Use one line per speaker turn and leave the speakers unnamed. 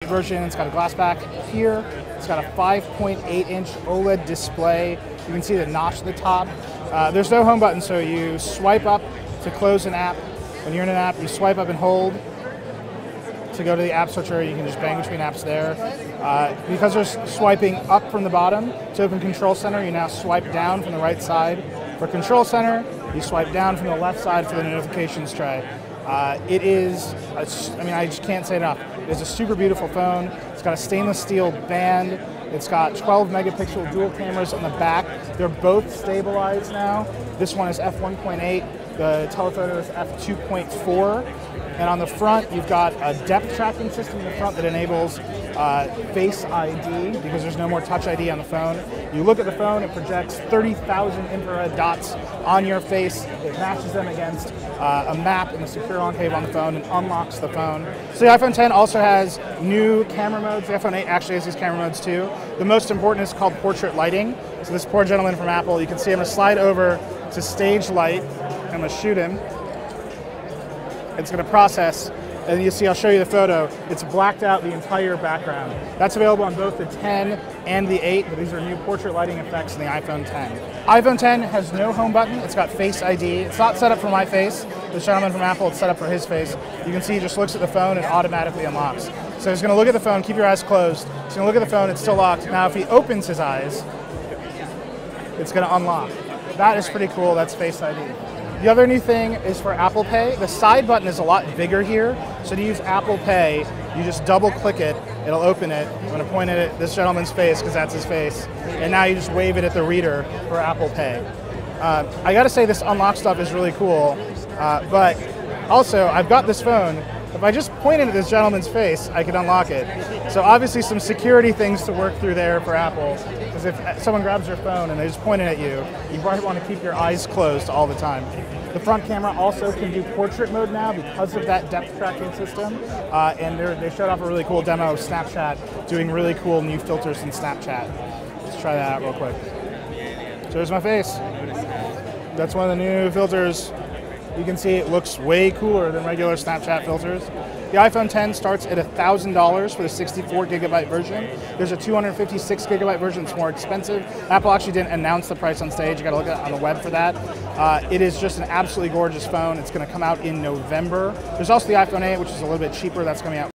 version. It's got a glass back here. It's got a 5.8-inch OLED display. You can see the notch at the top. There's no home button, so you swipe up to close an app. When you're in an app, you swipe up and hold to go to the app switcher. You can just bang between apps there. Because there's swiping up from the bottom to open Control Center, you now swipe down from the right side for Control Center. You swipe down from the left side for the notifications tray. It is, I just can't say enough. It's a super beautiful phone. It's got a stainless steel band. It's got 12 megapixel dual cameras on the back. They're both stabilized now. This one is f1.8. The telephoto is f2.4. And on the front, you've got a depth tracking system in the front that enables Face ID, because there's no more Touch ID on the phone. You look at the phone, it projects 30,000 infrared dots on your face. It matches them against a map and a secure enclave on the phone and unlocks the phone. So the iPhone X also has new camera modes. The iPhone 8 actually has these camera modes too. The most important is called portrait lighting. So this poor gentleman from Apple, you can see I'm gonna slide over to stage light. I'm gonna shoot him. It's going to process, and you see, I'll show you the photo. It's blacked out the entire background. That's available on both the 10 and the 8, but these are new portrait lighting effects in the iPhone X. iPhone X has no home button. It's got Face ID. It's not set up for my face. The gentleman from Apple, it's set up for his face. You can see he just looks at the phone and automatically unlocks. So he's going to look at the phone, keep your eyes closed. He's going to look at the phone, it's still locked. Now if he opens his eyes, it's going to unlock. That is pretty cool. That's Face ID. The other new thing is for Apple Pay. The side button is a lot bigger here. So to use Apple Pay, you just double click it, it'll open it. I'm gonna point it at this gentleman's face because that's his face. And now you just wave it at the reader for Apple Pay. I gotta say this unlock stuff is really cool, but also I've got this phone. If I just point it at this gentleman's face, I can unlock it. So obviously some security things to work through there for Apple. Because if someone grabs your phone and they just point it at you, you probably want to keep your eyes closed all the time. The front camera also can do portrait mode now because of that depth tracking system. And they showed off a really cool demo of Snapchat doing really cool new filters in Snapchat. Let's try that out real quick. So there's my face. That's one of the new filters. You can see it looks way cooler than regular Snapchat filters. The iPhone X starts at $1,000 for the 64 gigabyte version. There's a 256 gigabyte version that's more expensive. Apple actually didn't announce the price on stage. You gotta look at it on the web for that. It is just an absolutely gorgeous phone. It's gonna come out in November. There's also the iPhone 8, which is a little bit cheaper. That's coming out